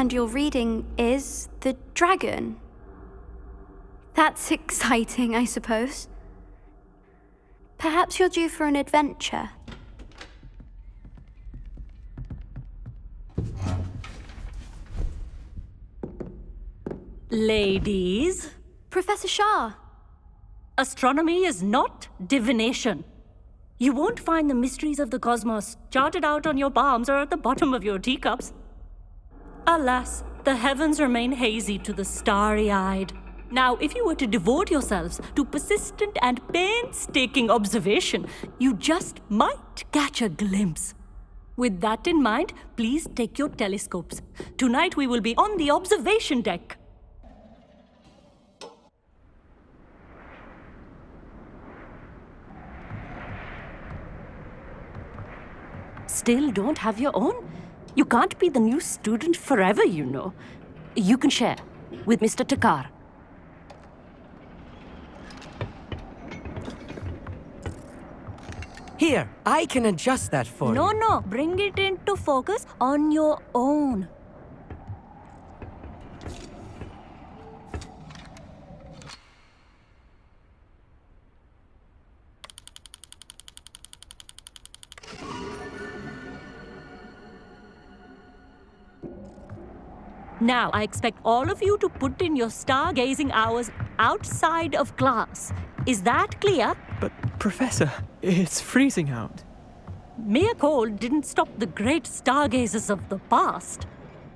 And your reading is the dragon. That's exciting, I suppose. Perhaps you're due for an adventure. Ladies, Professor Shah. astronomy is not divination. You won't find the mysteries of the cosmos charted out on your palms or at the bottom of your teacups. Alas, the heavens remain hazy to the starry-eyed. Now, if you were to devote yourselves to persistent and painstaking observation, you just might catch a glimpse. With that in mind, please take your telescopes. Tonight we will be on the observation deck. Still don't have your own? You can't be the new student forever, you know. You can share with Mr. Takar. Here, I can adjust that for you. No, bring it into focus on your own. Now, I expect all of you to put in your stargazing hours outside of class. Is that clear? But, Professor, it's freezing out. Mere cold didn't stop the great stargazers of the past.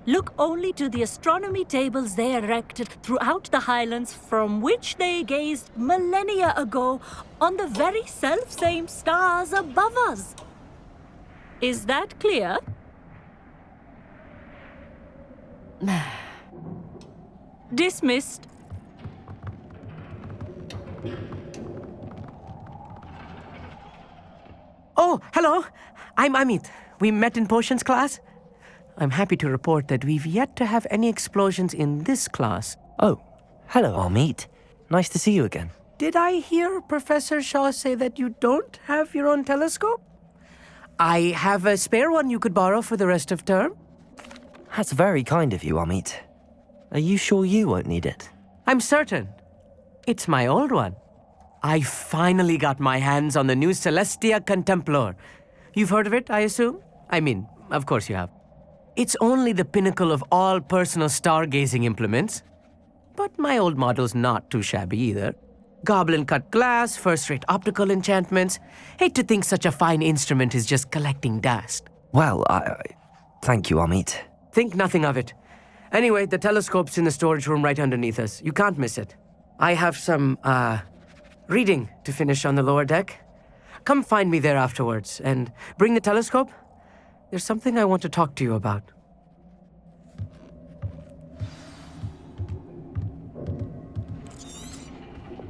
Look only to the astronomy tables they erected throughout the highlands from which they gazed millennia ago on the very self-same stars above us. Is that clear? Dismissed. Oh, hello. I'm Amit. We met in potions class. I'm happy to report that we've yet to have any explosions in this class. Oh, hello, Amit. Nice to see you again. Did I hear Professor Shaw say that you don't have your own telescope? I have a spare one you could borrow for the rest of term. That's very kind of you, Amit. Are you sure you won't need it? I'm certain. It's my old one. I finally got my hands on the new Celestia Contemplor. You've heard of it, I assume? I mean, of course you have. It's only the pinnacle of all personal stargazing implements. But my old model's not too shabby either. Goblin-cut glass, first-rate optical enchantments. Hate to think such a fine instrument is just collecting dust. Well, thank you, Amit. Think nothing of it. Anyway, the telescope's in the storage room right underneath us. You can't miss it. I have some, reading to finish on the lower deck. Come find me there afterwards, and bring the telescope. There's something I want to talk to you about.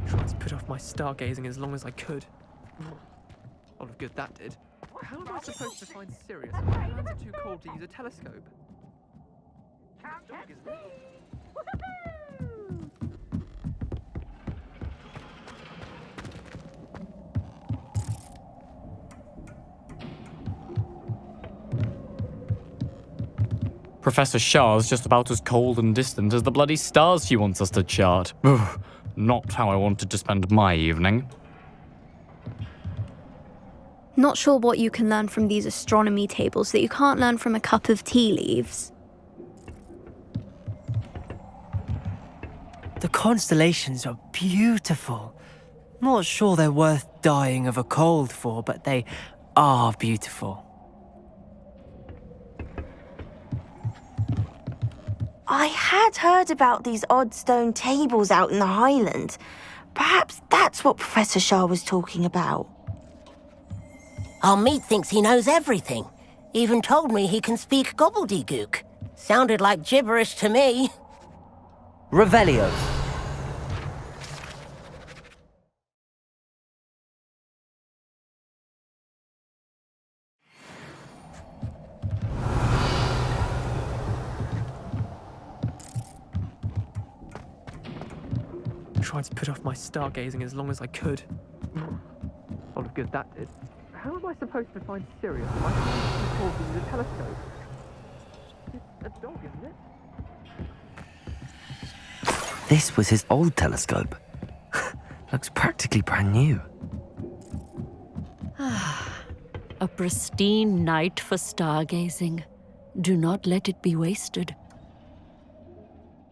Tried to put off my stargazing as long as I could. A lot of good that did. How am I supposed to find Sirius when my hands are too cold to use a telescope? Dog, isn't it? Professor Shah's just about as cold and distant as the bloody stars she wants us to chart. Ugh, not how I wanted to spend my evening. Not sure what you can learn from these astronomy tables that you can't learn from a cup of tea leaves. The constellations are beautiful. Not sure they're worth dying of a cold for, but they are beautiful. I had heard about these odd stone tables out in the Highland. Perhaps that's what Professor Shah was talking about. Amit thinks he knows everything. Even told me he can speak gobbledygook. Sounded like gibberish to me. Revelio. Tried to put off my stargazing as long as I could. A lot of good that did. How am I supposed to find Sirius when my hands are too cold to use a telescope? It's a dog, isn't it? This was his old telescope. Looks practically brand new. A pristine night for stargazing. Do not let it be wasted.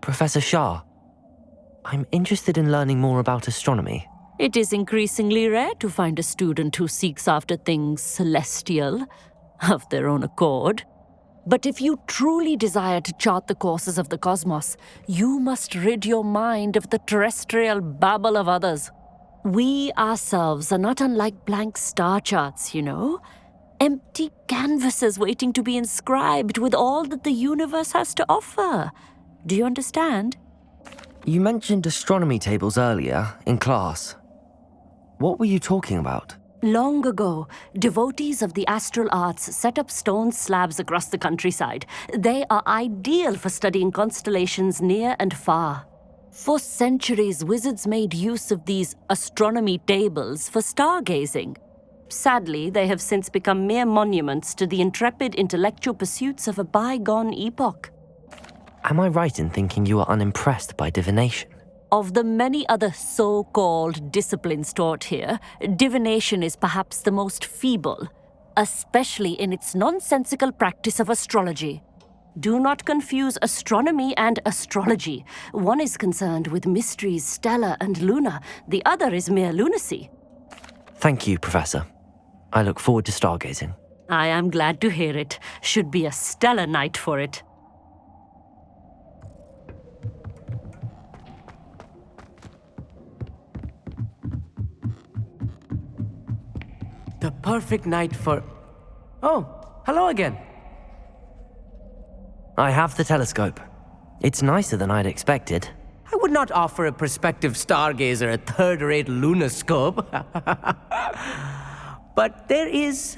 Professor Shah, I'm interested in learning more about astronomy. It is increasingly rare to find a student who seeks after things celestial, of their own accord. But if you truly desire to chart the courses of the cosmos, you must rid your mind of the terrestrial babble of others. We ourselves are not unlike blank star charts, you know? Empty canvases waiting to be inscribed with all that the universe has to offer. Do you understand? You mentioned astronomy tables earlier in class. What were you talking about? Long ago, devotees of the astral arts set up stone slabs across the countryside. They are ideal for studying constellations near and far. For centuries, wizards made use of these astronomy tables for stargazing. Sadly, they have since become mere monuments to the intrepid intellectual pursuits of a bygone epoch. Am I right in thinking you are unimpressed by divination? Of the many other so-called disciplines taught here, divination is perhaps the most feeble, especially in its nonsensical practice of astrology. Do not confuse astronomy and astrology. One is concerned with mysteries stellar and lunar, the other is mere lunacy. Thank you, Professor. I look forward to stargazing. I am glad to hear it. Should be a stellar night for it. The perfect night for... Oh, hello again. I have the telescope. It's nicer than I'd expected. I would not offer a prospective stargazer a third-rate lunoscope. But there is,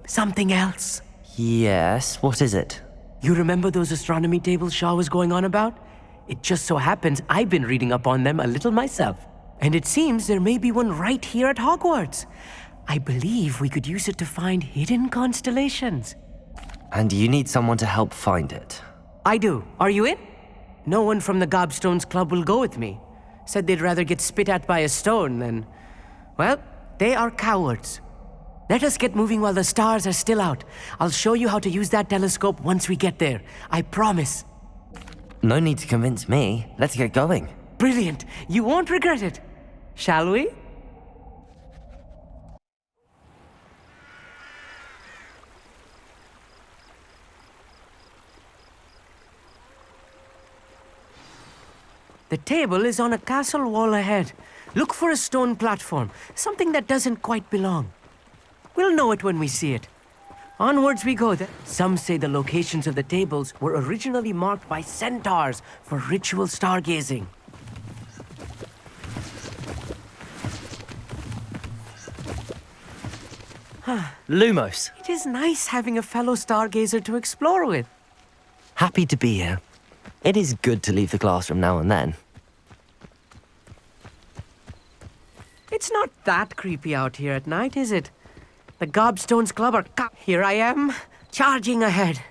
something else. Yes, what is it? You remember those astronomy tables Shaw was going on about? It just so happens I've been reading up on them a little myself. And it seems there may be one right here at Hogwarts. I believe we could use it to find hidden constellations. And you need someone to help find it. I do. Are you in? No one from the Gobstones Club will go with me. Said they'd rather get spit at by a stone than... Well, they are cowards. Let us get moving while the stars are still out. I'll show you how to use that telescope once we get there. I promise. No need to convince me. Let's get going. Brilliant. You won't regret it. Shall we? The table is on a castle wall ahead. Look for a stone platform, something that doesn't quite belong. We'll know it when we see it. Onwards we go. Some say the locations of the tables were originally marked by centaurs for ritual stargazing. Lumos, It is nice having a fellow stargazer to explore with. happy to be here. It is good to leave the classroom now and then. It's not that creepy out here at night, is it? The Gobstones Club are... Here I am, charging ahead.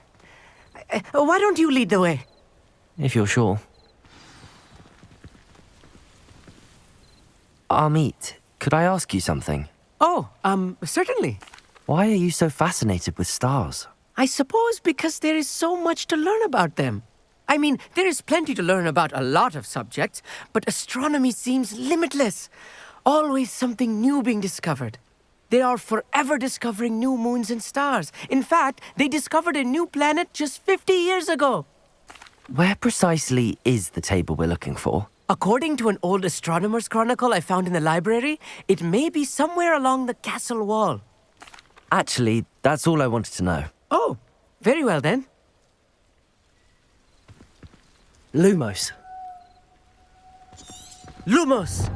Why don't you lead the way? If you're sure. Amit, could I ask you something? Oh, certainly. Why are you so fascinated with stars? I suppose because there is so much to learn about them. I mean, there is plenty to learn about a lot of subjects, but astronomy seems limitless. Always something new being discovered. They are forever discovering new moons and stars. In fact, they discovered a new planet just 50 years ago. Where precisely is the table we're looking for? According to an old astronomer's chronicle I found in the library, it may be somewhere along the castle wall. Actually, that's all I wanted to know. Oh, very well then. Lumos. Lumos!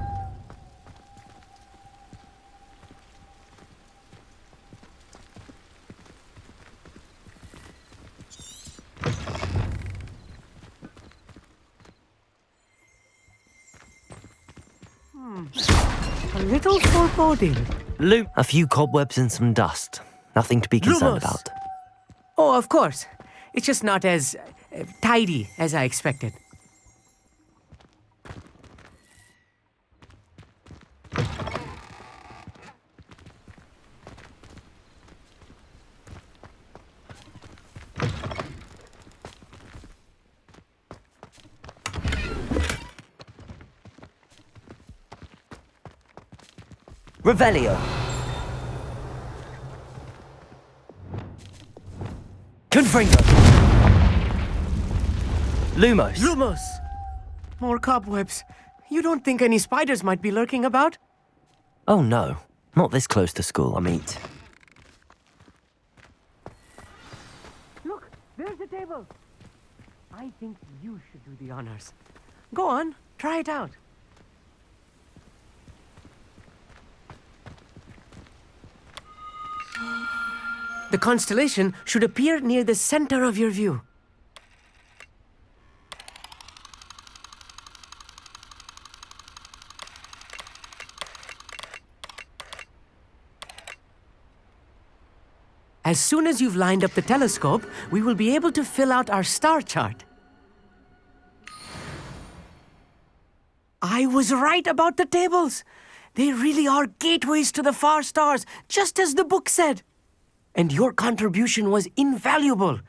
A little foreboding. A few cobwebs and some dust. Nothing to be concerned Lumos. about. Oh, of course. It's just not as tidy as I expected. Revelio. Confringo. Lumos. Lumos! More cobwebs. You don't think any spiders might be lurking about? Oh no, not this close to school, Amit. Look, there's the table. I think you should do the honors. Go on, try it out. The constellation should appear near the center of your view. As soon as you've lined up the telescope, we will be able to fill out our star chart. I was right about the tables. They really are gateways to the far stars, just as the book said. And your contribution was invaluable.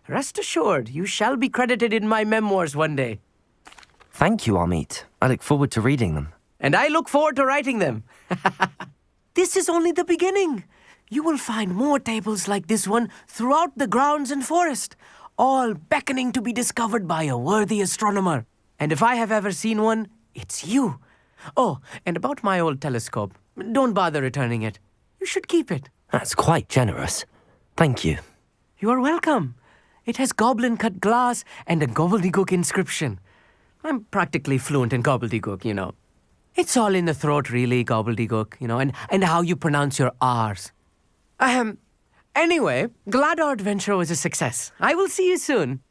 Rest assured, you shall be credited in my memoirs one day. Thank you, Amit. I look forward to reading them. And I look forward to writing them. This is only the beginning. You will find more tables like this one throughout the grounds and forest, all beckoning to be discovered by a worthy astronomer. And if I have ever seen one, it's you. Oh, and about my old telescope, don't bother returning it. You should keep it. That's quite generous. Thank you. You are welcome. It has goblin-cut glass and a gobbledygook inscription. I'm practically fluent in gobbledygook, you know. It's all in the throat, really, gobbledygook, you know, and how you pronounce your R's. Anyway, glad our adventure was a success. I will see you soon.